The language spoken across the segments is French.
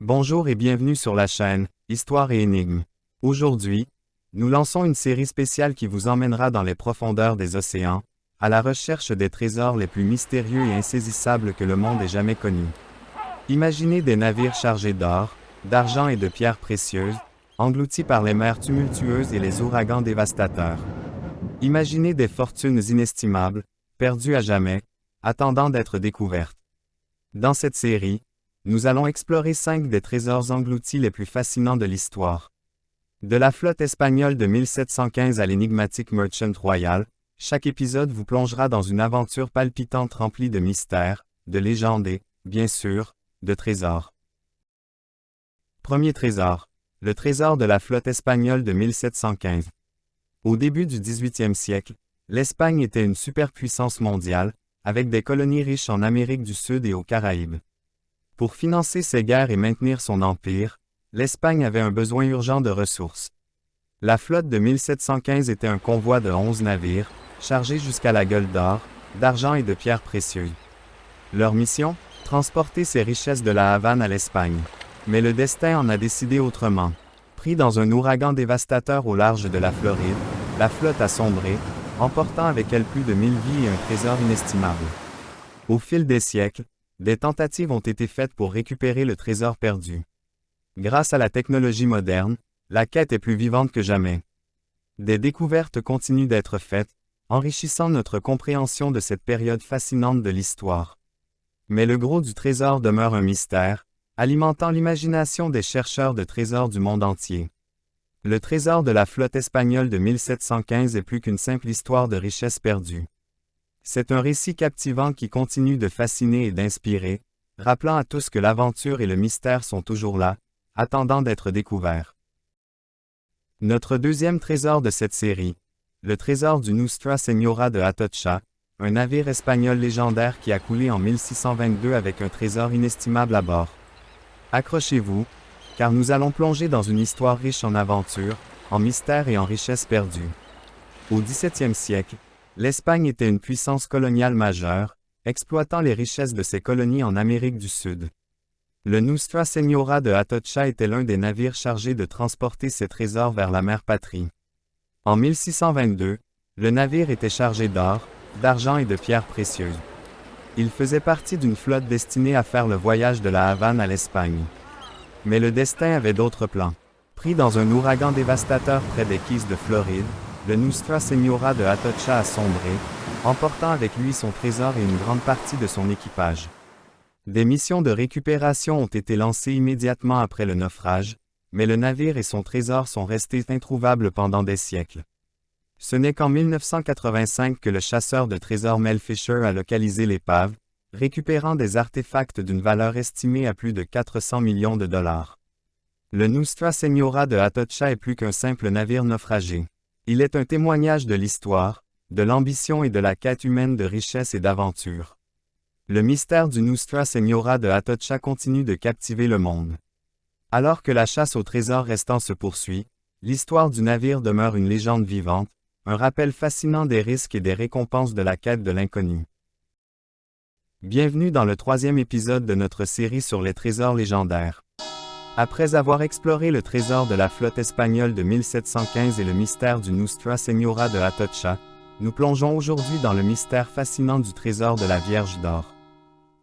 Bonjour et bienvenue sur la chaîne Histoire et Énigmes. Aujourd'hui, nous lançons une série spéciale qui vous emmènera dans les profondeurs des océans, à la recherche des trésors les plus mystérieux et insaisissables que le monde ait jamais connus. Imaginez des navires chargés d'or, d'argent et de pierres précieuses, engloutis par les mers tumultueuses et les ouragans dévastateurs. Imaginez des fortunes inestimables, perdues à jamais, attendant d'être découvertes. Dans cette série, nous allons explorer 5 des trésors engloutis les plus fascinants de l'histoire. De la flotte espagnole de 1715 à l'énigmatique Merchant Royal, chaque épisode vous plongera dans une aventure palpitante remplie de mystères, de légendes et, bien sûr, de trésors. Premier trésor. Le trésor de la flotte espagnole de 1715. Au début du XVIIIe siècle, l'Espagne était une superpuissance mondiale, avec des colonies riches en Amérique du Sud et aux Caraïbes. Pour financer ses guerres et maintenir son empire, l'Espagne avait un besoin urgent de ressources. La flotte de 1715 était un convoi de 11 navires, chargés jusqu'à la gueule d'or, d'argent et de pierres précieuses. Leur mission? Transporter ces richesses de la Havane à l'Espagne. Mais le destin en a décidé autrement. Pris dans un ouragan dévastateur au large de la Floride, la flotte a sombré, emportant avec elle plus de 1000 vies et un trésor inestimable. Au fil des siècles, des tentatives ont été faites pour récupérer le trésor perdu. Grâce à la technologie moderne, la quête est plus vivante que jamais. Des découvertes continuent d'être faites, enrichissant notre compréhension de cette période fascinante de l'histoire. Mais le gros du trésor demeure un mystère, alimentant l'imagination des chercheurs de trésors du monde entier. Le trésor de la flotte espagnole de 1715 est plus qu'une simple histoire de richesse perdue. C'est un récit captivant qui continue de fasciner et d'inspirer, rappelant à tous que l'aventure et le mystère sont toujours là, attendant d'être découverts. Notre deuxième trésor de cette série, le trésor du Nuestra Señora de Atocha, un navire espagnol légendaire qui a coulé en 1622 avec un trésor inestimable à bord. Accrochez-vous, car nous allons plonger dans une histoire riche en aventures, en mystères et en richesses perdues. Au XVIIe siècle, l'Espagne était une puissance coloniale majeure, exploitant les richesses de ses colonies en Amérique du Sud. Le Nuestra Señora de Atocha était l'un des navires chargés de transporter ses trésors vers la mère patrie. En 1622, le navire était chargé d'or, d'argent et de pierres précieuses. Il faisait partie d'une flotte destinée à faire le voyage de la Havane à l'Espagne. Mais le destin avait d'autres plans. Pris dans un ouragan dévastateur près des Keys de Floride, le Nuestra Señora de Atocha a sombré, emportant avec lui son trésor et une grande partie de son équipage. Des missions de récupération ont été lancées immédiatement après le naufrage, mais le navire et son trésor sont restés introuvables pendant des siècles. Ce n'est qu'en 1985 que le chasseur de trésors Mel Fisher a localisé l'épave, récupérant des artefacts d'une valeur estimée à plus de 400 millions de dollars. Le Nuestra Señora de Atocha est plus qu'un simple navire naufragé. Il est un témoignage de l'histoire, de l'ambition et de la quête humaine de richesse et d'aventure. Le mystère du Nuestra Señora de Atocha continue de captiver le monde. Alors que la chasse au trésor restant se poursuit, l'histoire du navire demeure une légende vivante, un rappel fascinant des risques et des récompenses de la quête de l'inconnu. Bienvenue dans le 3e épisode de notre série sur les trésors légendaires. Après avoir exploré le trésor de la flotte espagnole de 1715 et le mystère du Nuestra Señora de Atocha, nous plongeons aujourd'hui dans le mystère fascinant du trésor de la Vierge d'or.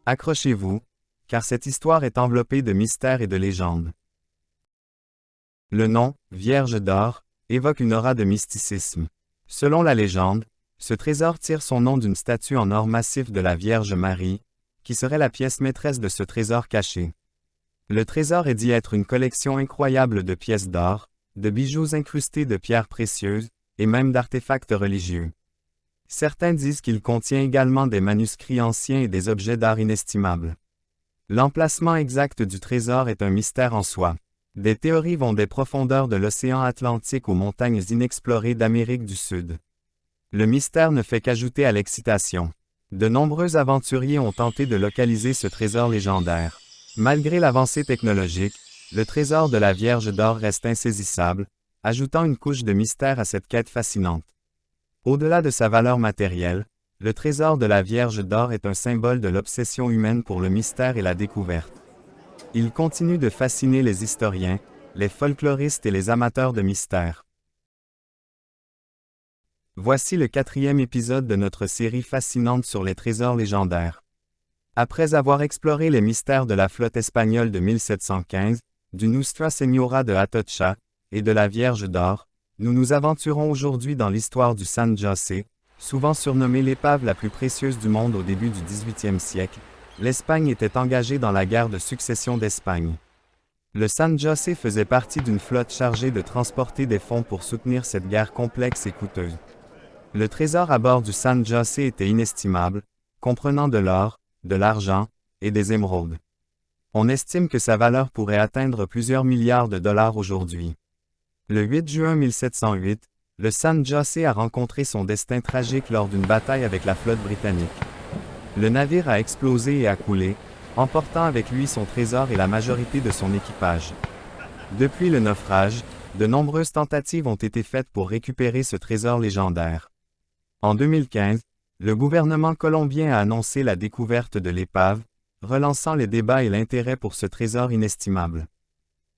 Accrochez-vous, car cette histoire est enveloppée de mystères et de légendes. Le nom, Vierge d'or, évoque une aura de mysticisme. Selon la légende, ce trésor tire son nom d'une statue en or massif de la Vierge Marie, qui serait la pièce maîtresse de ce trésor caché. Le trésor est dit être une collection incroyable de pièces d'or, de bijoux incrustés de pierres précieuses, et même d'artefacts religieux. Certains disent qu'il contient également des manuscrits anciens et des objets d'art inestimables. L'emplacement exact du trésor est un mystère en soi. Des théories vont des profondeurs de l'océan Atlantique aux montagnes inexplorées d'Amérique du Sud. Le mystère ne fait qu'ajouter à l'excitation. De nombreux aventuriers ont tenté de localiser ce trésor légendaire. Malgré l'avancée technologique, le trésor de la Vierge d'or reste insaisissable, ajoutant une couche de mystère à cette quête fascinante. Au-delà de sa valeur matérielle, le trésor de la Vierge d'or est un symbole de l'obsession humaine pour le mystère et la découverte. Il continue de fasciner les historiens, les folkloristes et les amateurs de mystères. Voici le 4e épisode de notre série fascinante sur les trésors légendaires. Après avoir exploré les mystères de la flotte espagnole de 1715, du Nostra Señora de Atocha, et de la Vierge d'Or, nous nous aventurons aujourd'hui dans l'histoire du San José, souvent surnommée l'épave la plus précieuse du monde au début du XVIIIe siècle. L'Espagne était engagée dans la guerre de succession d'Espagne. Le San José faisait partie d'une flotte chargée de transporter des fonds pour soutenir cette guerre complexe et coûteuse. Le trésor à bord du San José était inestimable, comprenant de l'or, de l'argent et des émeraudes. On estime que sa valeur pourrait atteindre plusieurs milliards de dollars aujourd'hui. Le 8 juin 1708, le San José a rencontré son destin tragique lors d'une bataille avec la flotte britannique. Le navire a explosé et a coulé, emportant avec lui son trésor et la majorité de son équipage. Depuis le naufrage, de nombreuses tentatives ont été faites pour récupérer ce trésor légendaire. En 2015, le gouvernement colombien a annoncé la découverte de l'épave, relançant les débats et l'intérêt pour ce trésor inestimable.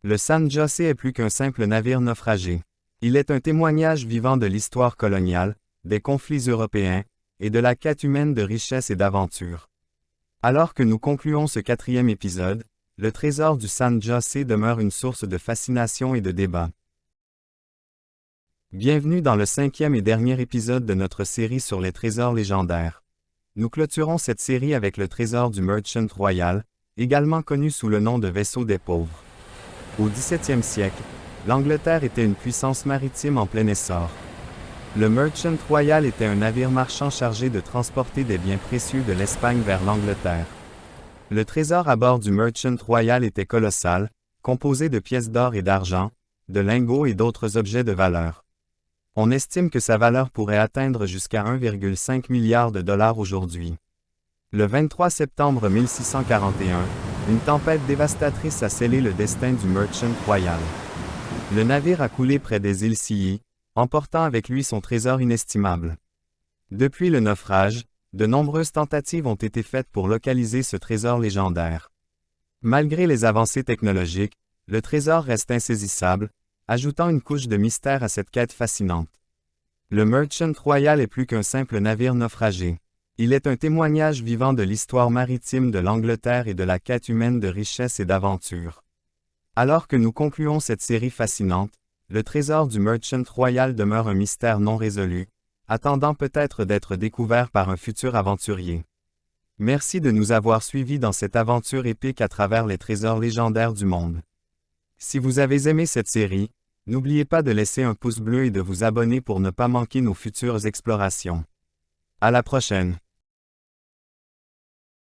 Le San José est plus qu'un simple navire naufragé. Il est un témoignage vivant de l'histoire coloniale, des conflits européens, et de la quête humaine de richesse et d'aventure. Alors que nous concluons ce 4e épisode, le trésor du San José demeure une source de fascination et de débat. Bienvenue dans le 5e et dernier épisode de notre série sur les trésors légendaires. Nous clôturons cette série avec le trésor du Merchant Royal, également connu sous le nom de vaisseau des pauvres. Au XVIIe siècle, l'Angleterre était une puissance maritime en plein essor. Le Merchant Royal était un navire marchand chargé de transporter des biens précieux de l'Espagne vers l'Angleterre. Le trésor à bord du Merchant Royal était colossal, composé de pièces d'or et d'argent, de lingots et d'autres objets de valeur. On estime que sa valeur pourrait atteindre jusqu'à 1,5 milliard de dollars aujourd'hui. Le 23 septembre 1641, une tempête dévastatrice a scellé le destin du Merchant Royal. Le navire a coulé près des îles Scilly, emportant avec lui son trésor inestimable. Depuis le naufrage, de nombreuses tentatives ont été faites pour localiser ce trésor légendaire. Malgré les avancées technologiques, le trésor reste insaisissable, ajoutant une couche de mystère à cette quête fascinante. Le Merchant Royal est plus qu'un simple navire naufragé. Il est un témoignage vivant de l'histoire maritime de l'Angleterre et de la quête humaine de richesse et d'aventure. Alors que nous concluons cette série fascinante, le trésor du Merchant Royal demeure un mystère non résolu, attendant peut-être d'être découvert par un futur aventurier. Merci de nous avoir suivis dans cette aventure épique à travers les trésors légendaires du monde. Si vous avez aimé cette série, n'oubliez pas de laisser un pouce bleu et de vous abonner pour ne pas manquer nos futures explorations. À la prochaine!